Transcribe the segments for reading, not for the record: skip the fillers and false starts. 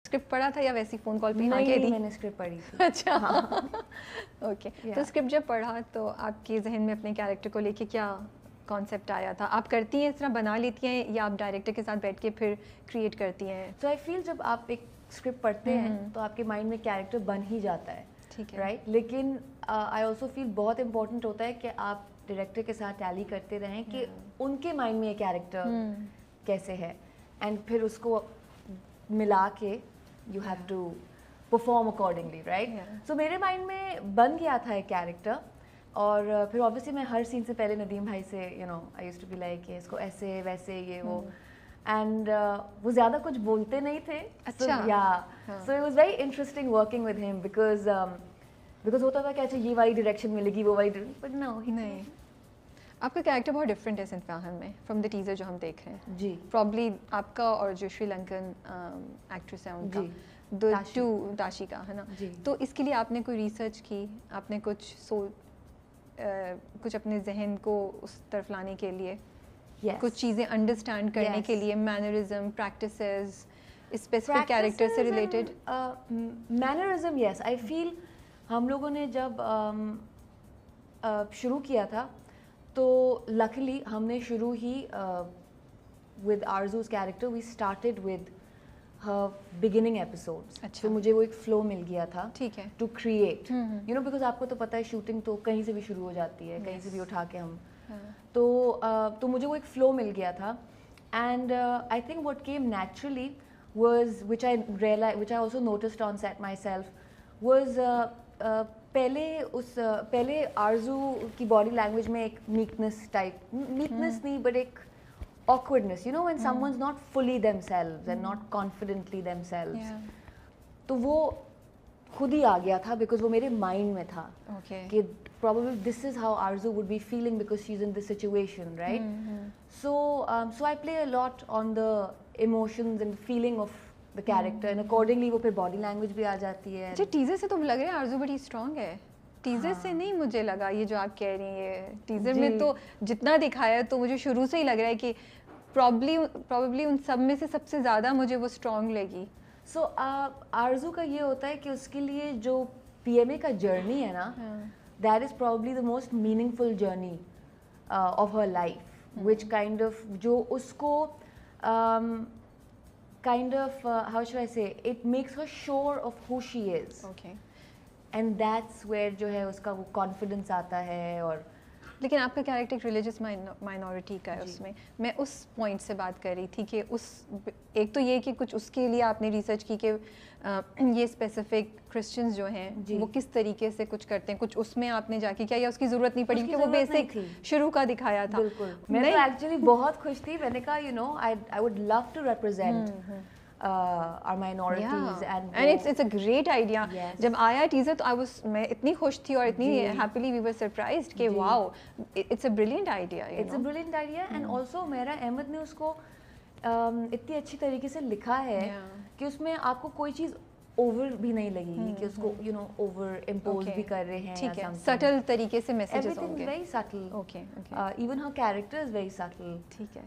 Script پڑھا تھا یا ویسی فون کال پہ؟ نہیں, میں نے اسکرپٹ پڑھی تھی. اچھا, اوکے. تو اسکرپٹ جب پڑھا تو آپ کے ذہن میں اپنے کیریکٹر کو لے کے کیا کانسیپٹ آیا تھا؟ آپ کرتی ہیں اس طرح بنا لیتی ہیں یا آپ ڈائریکٹر کے ساتھ بیٹھ کے پھر کریٹ کرتی ہیں؟ سو آئی فیل جب آپ ایک اسکرپٹ پڑھتے ہیں تو آپ کے مائنڈ میں کیریکٹر بن ہی جاتا ہے, ٹھیک ہے, رائٹ. لیکن آئی آلسو فیل بہت امپورٹنٹ ہوتا ہے کہ آپ ڈائریکٹر کے ساتھ ٹیلی کرتے رہیں کہ ان کے مائنڈ میں یہ کیریکٹر کیسے ہے, اینڈ پھر اس کو ملا کے you have to perform accordingly, right. So میرے مائنڈ میں بن گیا تھا ایک کیریکٹر, اور پھر آبویسلی میں ہر سین سے پہلے ندیم بھائی سے I used to be like کہ اس کو ایسے ویسے یہ وہ, اینڈ وہ زیادہ کچھ بولتے نہیں تھے. اچھا, so it was very interesting working with ہم بیکاز ہوتا تھا کہ اچھا یہ والی ڈائریکشن ملے گی, وہ والی, بٹ نو, نہیں. آپ کا کیریکٹر بہت ڈفرینٹ ہے صنفاہن میں فرام دا ٹیزر جو ہم دیکھ رہے ہیں. جی, پرابلی آپ کا اور جو شری لنکن ایکٹریس ہیں ان کا, داشی کا, ہے نا. تو اس کے لیے آپ نے کوئی ریسرچ کی, آپ نے کچھ اپنے ذہن کو اس طرف لانے کے لیے, کچھ چیزیں انڈرسٹینڈ کرنے کے لیے, مینرزم, پریکٹسز اسپیسیفک کیریکٹر سے ریلیٹڈ؟ مینرزم, یس. آئی فیل ہم لوگوں نے جب شروع کیا تھا تو لکلی ہم نے شروع ہی with Arzoo's character we started with her beginning episodes. تو مجھے وہ ایک فلو مل گیا تھا ٹو کریٹ, بیکاز آپ کو تو پتہ ہے شوٹنگ تو کہیں سے بھی شروع ہو جاتی ہے, کہیں سے بھی اٹھا کے ہم, تو مجھے وہ ایک فلو مل گیا تھا. And I think what came naturally was which I also noticed on set myself was پہلے آرزو کی باڈی لینگویج میں ایک میکنس نہیں بٹ ایک awkwardness, when someone's not fully themselves and not confidently themselves. تو وہ خود ہی آ گیا تھا بیکاز وہ میرے مائنڈ میں تھا کہ probably this is how Arzu would be feeling because she's in this situation, right? So I play a lot on the emotions and feeling of the character and accordingly وہ پھر body language بھی آ جاتی ہے. اچھا, teaser سے تو لگ رہا ہے آرزو بڑی اسٹرانگ ہے. ٹیزر سے نہیں مجھے لگا, یہ جو آپ کہہ رہی ہیں ٹیزر میں تو جتنا دکھایا تو مجھے شروع سے ہی لگ رہا ہے کہ پرابلی ان سب میں سے سب سے زیادہ مجھے وہ اسٹرانگ لگی. سو آرزو کا یہ ہوتا ہے کہ اس کے لیے جو پی ایم اے کا جرنی ہے نا, that is probably the most meaningful journey of her life, which kind of جو اس کو kind of how should I say it makes her sure of who she is, and that's where جو ہے اس کا وہ confidence آتا ہے. اور لیکن آپ کا کیریکٹر ریلیجس مائنورٹی کا ہے, اس میں اس پوائنٹ سے بات کر رہی تھی کہ ایک تو یہ کہ کچھ اس کے لیے آپ نے ریسرچ کی کہ یہ اسپیسیفک کرسچنز جو ہیں وہ کس طریقے سے کچھ کرتے ہیں, کچھ اس میں آپ نے جا کے کیا یا اس کی ضرورت نہیں پڑی کہ وہ بیسک شروع کا دکھایا تھا؟ بالکل, میں تو ایکچولی بہت خوش تھی. میں نے کہا I would love to represent our minorities and it's a great idea. جب آیا ٹیزر تو میں اتنی خوش تھی اور اتنی happily we were surprised کہ wow, it's a brilliant idea. It's a brilliant idea and also میرا احمد نے اس کو اتنی اچھی طریقے سے لکھا ہے کہ اس میں آپ کو کوئی چیز اوور بھی نہیں لگے گی کہ اس کو اوور امپوز بھی کر رہے ہیں. ٹھیک ہے, سٹل طریقے سے میسیجز ہوں گے. Everything is very subtle. Even her character is very subtle. ٹھیک ہے,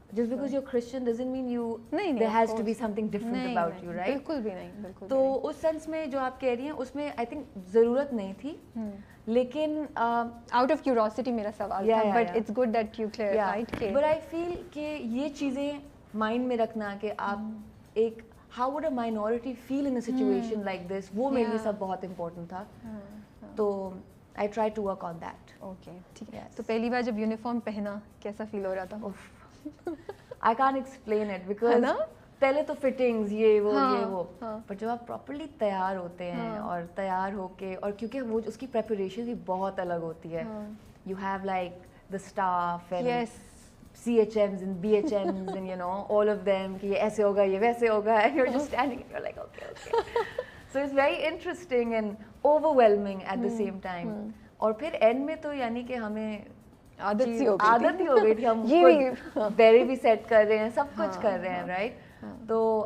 just because you're Christian doesn't mean there has to be something different about you, right? بالکل بھی نہیں, بالکل. تو اس سینس میں جو آپ کہہ رہی ہیں اس میں I think ضرورت نہیں تھی, لیکن out of curiosity میرا سوال تھا, but it's good that you clarified. But I feel کہ یہ چیزیں مائنڈ میں رکھنا کہ آپ ایک how would a minority feel in a situation like this, وہ میرے لیے سب بہت امپورٹنٹ تھا. تو I try to work on that. Okay, ٹھیک ہے. تو پہلی بار جب یونیفارم پہنا کیسا فیل ہو رہا تھا؟ I can't explain it because پہلے تو فٹنگز یہ وہ, بٹ جب آپ پراپرلی تیار ہوتے ہیں اور تیار ہو کے, اور کیونکہ وہ اس کی پریپریشن بھی بہت الگ ہوتی ہے, you have like the staff and CHMs and BHMs and all of them کہ یہ ایسے ہوگا یہ ویسے ہوگا, and you're just standing and you're like okay. So it's very interesting and overwhelming at the same time. اور پھر and میں تو یعنی کہ ہمیں عادت ہی ہو گئی تھی, ہم بیرے بھی سیٹ کر رہے ہیں, سب کچھ کر رہے ہیں, رائٹ. تو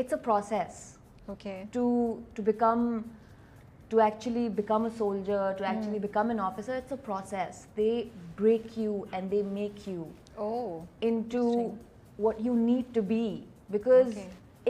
it's a process to become, to actually become a soldier, to actually become an officer. It's a process. They break you and they make you into what you need to be, because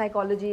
psychology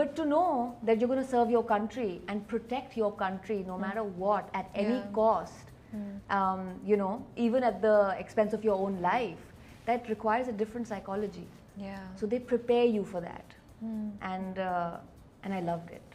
But to know that you're going to serve your country and protect your country no matter what, at any cost, you know, even at the expense of your own life, that requires a different psychology. So they prepare you for that, and I loved it.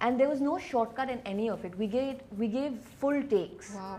and there was no shortcut in any of it. We gave full takes. Wow.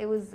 it was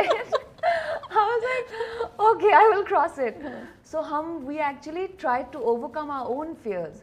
it. I was like, okay, I will cross it. So we actually tried to overcome our own fears.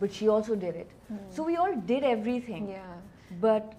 but she also did it. So we all did everything. But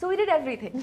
so we did everything.